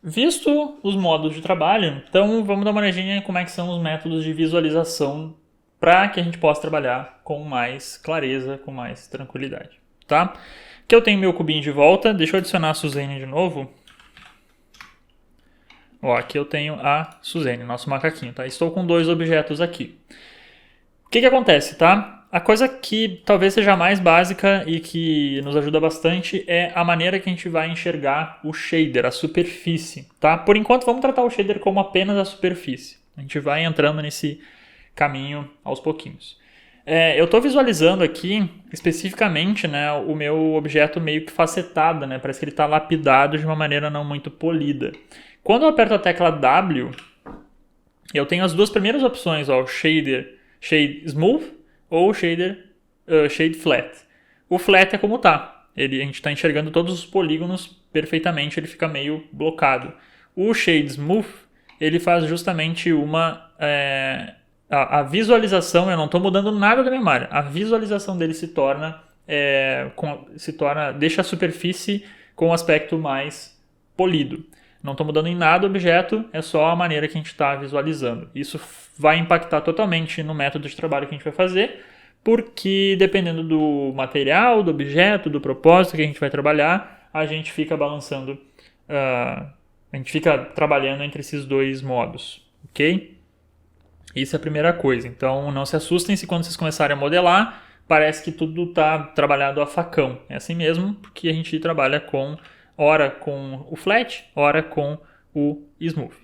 Visto os modos de trabalho, então vamos dar uma olhadinha em como é que são os métodos de visualização para que a gente possa trabalhar com mais clareza, com mais tranquilidade, tá? Aqui eu tenho meu cubinho de volta, deixa eu adicionar a Suzane de novo. Ó, aqui eu tenho a Suzane, nosso macaquinho, tá? Estou com 2 objetos aqui. O que acontece, tá? A coisa que talvez seja a mais básica e que nos ajuda bastante é a maneira que a gente vai enxergar o shader, a superfície, tá? Por enquanto, vamos tratar o shader como apenas a superfície. A gente vai entrando nesse caminho aos pouquinhos. Eu estou visualizando aqui, especificamente, né, o meu objeto meio que facetado, né? Parece que ele está lapidado de uma maneira não muito polida. Quando eu aperto a tecla W, eu tenho as duas primeiras opções, ó, shader, shade smooth ou shader shade flat. O flat é como tá. A gente está enxergando todos os polígonos perfeitamente, ele fica meio blocado. O shade smooth, ele faz justamente a visualização, eu não estou mudando nada da minha malha, a visualização dele deixa a superfície com um aspecto mais polido. Não estou mudando em nada o objeto, é só a maneira que a gente está visualizando. Isso vai impactar totalmente no método de trabalho que a gente vai fazer, porque dependendo do material, do objeto, do propósito que a gente vai trabalhar, a gente fica balançando, a gente fica trabalhando entre esses dois modos, ok? Isso é a primeira coisa. Então não se assustem se quando vocês começarem a modelar, parece que tudo está trabalhado a facão. É assim mesmo, porque a gente trabalha ora com o flat, ora com o smooth.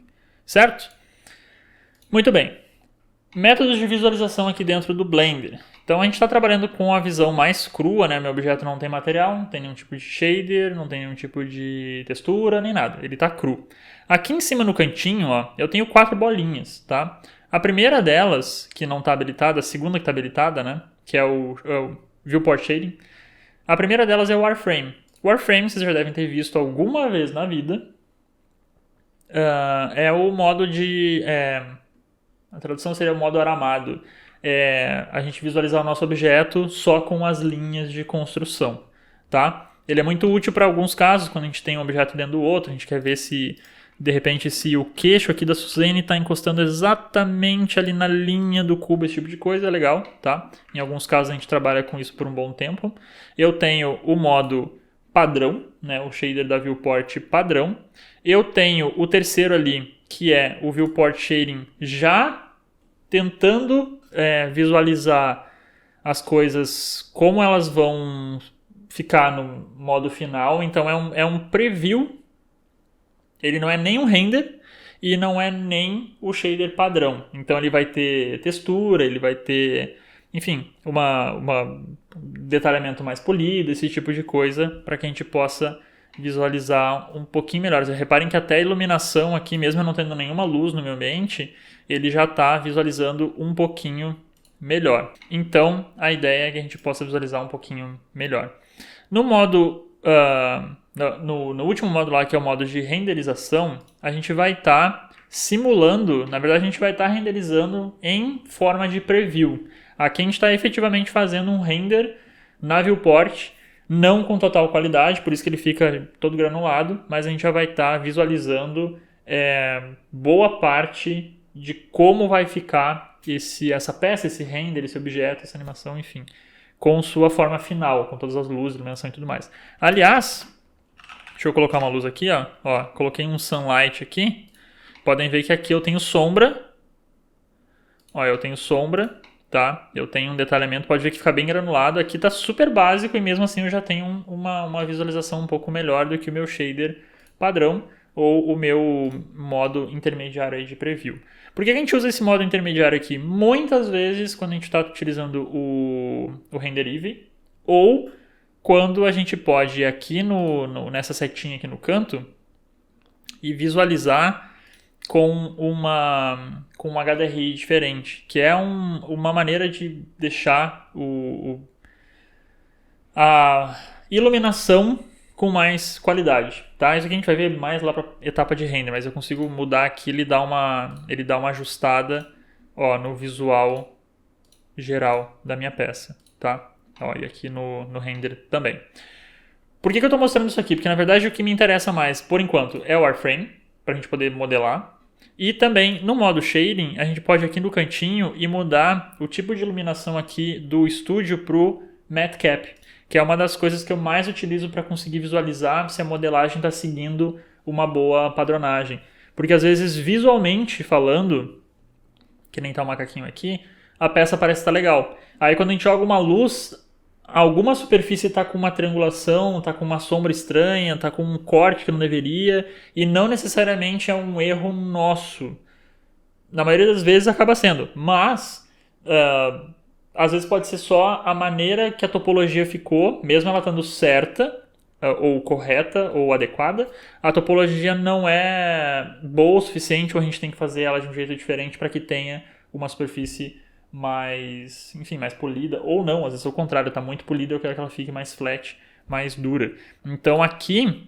Certo? Muito bem. Métodos de visualização aqui dentro do Blender. Então a gente está trabalhando com a visão mais crua, né? Meu objeto não tem material, não tem nenhum tipo de shader, não tem nenhum tipo de textura, nem nada. Ele está cru. Aqui em cima no cantinho, ó, eu tenho 4 bolinhas, tá? A primeira delas, que não está habilitada, a segunda que está habilitada, né? Que é o Viewport Shading. A primeira delas é o Warframe. O Warframe, vocês já devem ter visto alguma vez na vida. É o modo de... a tradução seria o modo aramado. A gente visualizar o nosso objeto só com as linhas de construção, tá? Ele é muito útil para alguns casos, quando a gente tem um objeto dentro do outro, a gente quer ver se, de repente, se o queixo aqui da Suzane está encostando exatamente ali na linha do cubo, esse tipo de coisa, é legal, tá? Em alguns casos a gente trabalha com isso por um bom tempo. Eu tenho o modo padrão, né, o shader da viewport padrão. Eu tenho o terceiro ali, que é o viewport shading já tentando visualizar as coisas como elas vão ficar no modo final. Então é um preview, ele não é nem um render e não é nem o shader padrão. Então ele vai ter textura, ele vai ter, enfim, um detalhamento mais polido, esse tipo de coisa, para que a gente possa visualizar um pouquinho melhor. Reparem que até a iluminação aqui, mesmo eu não tendo nenhuma luz no meu ambiente, ele já está visualizando um pouquinho melhor. Então, a ideia é que a gente possa visualizar um pouquinho melhor. No modo, no último modo lá, que é o modo de renderização, a gente vai estar simulando, na verdade a gente vai estar renderizando em forma de preview. Aqui a gente está efetivamente fazendo um render na viewport, não com total qualidade, por isso que ele fica todo granulado, mas a gente já vai estar visualizando boa parte de como vai ficar essa peça, esse render, esse objeto, essa animação, enfim, com sua forma final, com todas as luzes, iluminação e tudo mais. Aliás, deixa eu colocar uma luz aqui, ó, coloquei um sunlight aqui, podem ver que aqui eu tenho sombra, ó, eu tenho sombra, tá? Eu tenho um detalhamento, pode ver que fica bem granulado. Aqui tá super básico e mesmo assim eu já tenho uma visualização um pouco melhor do que o meu shader padrão ou o meu modo intermediário aí de preview. Por que a gente usa esse modo intermediário aqui? Muitas vezes quando a gente está utilizando o Render Eevee ou quando a gente pode ir aqui nessa setinha aqui no canto e visualizar com um HDRI diferente, que é uma maneira de deixar a iluminação com mais qualidade, tá? Isso aqui a gente vai ver mais lá para etapa de render, mas eu consigo mudar aqui, ele dá uma ajustada, ó, no visual geral da minha peça, tá? Ó, e aqui no render também. Por que eu estou mostrando isso aqui? Porque na verdade o que me interessa mais, por enquanto, é o Warframe. para a gente poder modelar. E também no modo Shading, a gente pode aqui no cantinho e mudar o tipo de iluminação aqui do estúdio para o Matte Cap, que é uma das coisas que eu mais utilizo para conseguir visualizar se a modelagem está seguindo uma boa padronagem. Porque às vezes, visualmente falando, que nem tá o macaquinho aqui, a peça parece estar legal. Aí quando a gente joga uma luz, alguma superfície está com uma triangulação, está com uma sombra estranha, está com um corte que não deveria, e não necessariamente é um erro nosso. Na maioria das vezes acaba sendo, mas às vezes pode ser só a maneira que a topologia ficou, mesmo ela estando certa, ou correta, ou adequada, a topologia não é boa o suficiente, ou a gente tem que fazer ela de um jeito diferente para que tenha uma superfície mais, enfim, mais polida, ou não, às vezes é o contrário, está muito polida, eu quero que ela fique mais flat, mais dura. Então aqui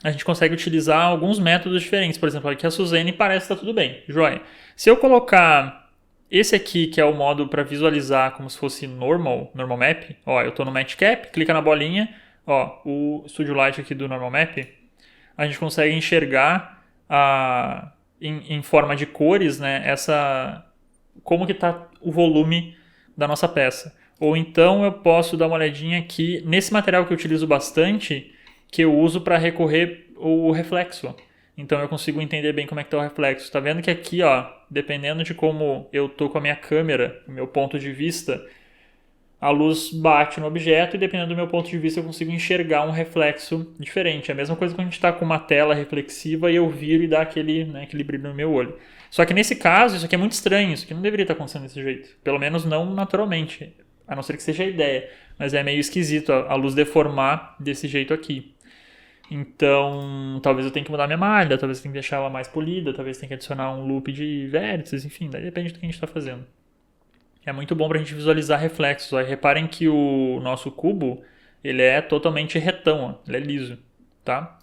a gente consegue utilizar alguns métodos diferentes. Por exemplo, aqui a Suzane parece que está tudo bem, joia. Se eu colocar esse aqui, que é o modo para visualizar como se fosse normal map, ó, eu estou no Matte Cap, clica na bolinha, ó, o Studio Light aqui do normal map, a gente consegue enxergar em forma de cores, né, como que está o volume da nossa peça. Ou então eu posso dar uma olhadinha aqui nesse material que eu utilizo bastante, que eu uso para recorrer o reflexo. Então eu consigo entender bem como é que está o reflexo. Tá vendo que aqui, ó, dependendo de como eu tô com a minha câmera, o meu ponto de vista, a luz bate no objeto e dependendo do meu ponto de vista eu consigo enxergar um reflexo diferente. É a mesma coisa quando a gente está com uma tela reflexiva e eu viro e dá aquele brilho no meu olho. Só que nesse caso, isso aqui é muito estranho, isso aqui não deveria estar acontecendo desse jeito. Pelo menos não naturalmente, a não ser que seja a ideia. Mas é meio esquisito a luz deformar desse jeito aqui. Então, talvez eu tenha que mudar minha malha, talvez eu tenha que deixar ela mais polida, talvez eu tenha que adicionar um loop de vértices, enfim, daí depende do que a gente está fazendo. É muito bom para a gente visualizar reflexos. Aí reparem que o nosso cubo, ele é totalmente retão, ó, ele é liso, tá?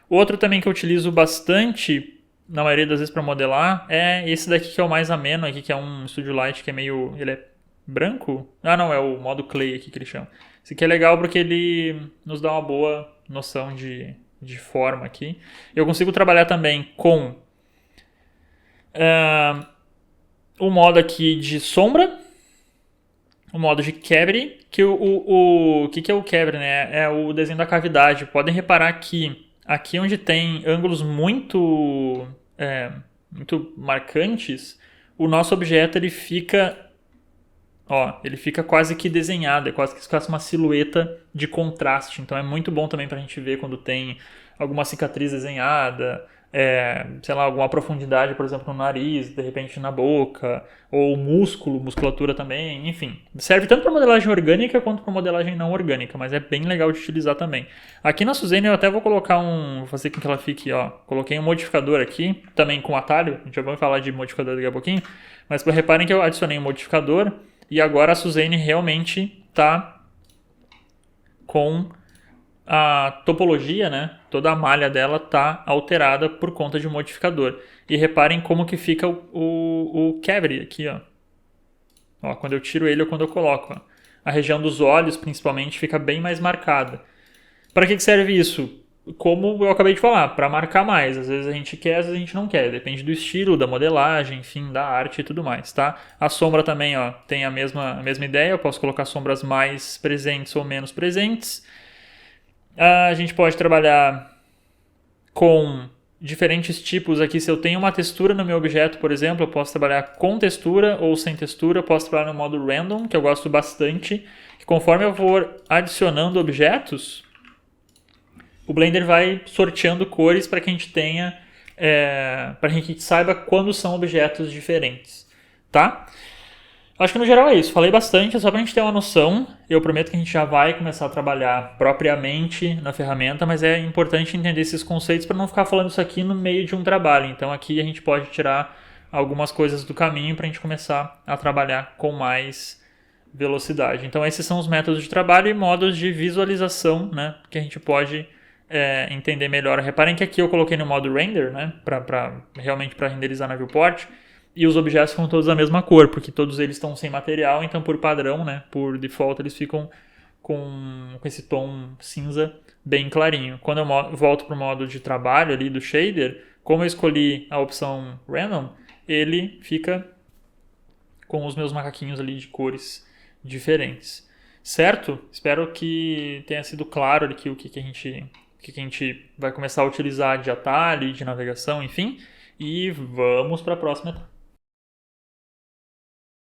Outro também que eu utilizo bastante, na maioria das vezes para modelar, é esse daqui que é o mais ameno aqui, que é um Studio Light que é meio, ele é branco? Ah não, é o modo clay aqui que ele chama. Esse aqui é legal porque ele nos dá uma boa noção de forma aqui. Eu consigo trabalhar também com o modo aqui de sombra, o modo de cavity, que o que é o cavity, né? É o desenho da cavidade. Podem reparar que aqui onde tem ângulos muito marcantes, o nosso objeto ele fica quase que desenhado, é quase que se fosse uma silhueta de contraste. Então é muito bom também pra gente ver quando tem alguma cicatriz desenhada, sei lá, alguma profundidade, por exemplo, no nariz, de repente na boca, ou musculatura também, enfim. Serve tanto para modelagem orgânica quanto para modelagem não orgânica, mas é bem legal de utilizar também. Aqui na Suzane eu até vou colocar vou fazer com que ela fique, ó, coloquei um modificador aqui, também com atalho, a gente já vai falar de modificador daqui a pouquinho, mas reparem que eu adicionei um modificador, e agora a Suzane realmente está com a topologia, né? Toda a malha dela está alterada por conta de um modificador. E reparem como que fica o cavity aqui, ó. Quando eu tiro ele ou quando eu coloco. Ó. A região dos olhos, principalmente, fica bem mais marcada. Para que serve isso? Como eu acabei de falar, para marcar mais. Às vezes a gente quer, às vezes a gente não quer. Depende do estilo, da modelagem, enfim, da arte e tudo mais, tá? A sombra também, ó, tem a mesma ideia. Eu posso colocar sombras mais presentes ou menos presentes. A gente pode trabalhar com diferentes tipos aqui. Se eu tenho uma textura no meu objeto, por exemplo, eu posso trabalhar com textura ou sem textura. Eu posso trabalhar no modo random, que eu gosto bastante. Que conforme eu for adicionando objetos, o Blender vai sorteando cores para que a gente tenha, para que a gente saiba quando são objetos diferentes, tá? Acho que no geral é isso. Falei bastante, é só pra gente ter uma noção. Eu prometo que a gente já vai começar a trabalhar propriamente na ferramenta, mas é importante entender esses conceitos para não ficar falando isso aqui no meio de um trabalho. Então aqui a gente pode tirar algumas coisas do caminho para a gente começar a trabalhar com mais velocidade. Então esses são os métodos de trabalho e modos de visualização, né, que a gente pode entender melhor. Reparem que aqui eu coloquei no modo render, né, realmente para renderizar na viewport. E os objetos ficam todos da mesma cor, porque todos eles estão sem material, então por padrão, né, por default, eles ficam com esse tom cinza bem clarinho. Quando eu volto para o modo de trabalho ali do shader, Como eu escolhi a opção Random, ele fica com os meus macaquinhos ali de cores diferentes. Certo? Espero que tenha sido claro aqui o que a gente vai começar a utilizar de atalho, de navegação, enfim. E vamos para a próxima etapa.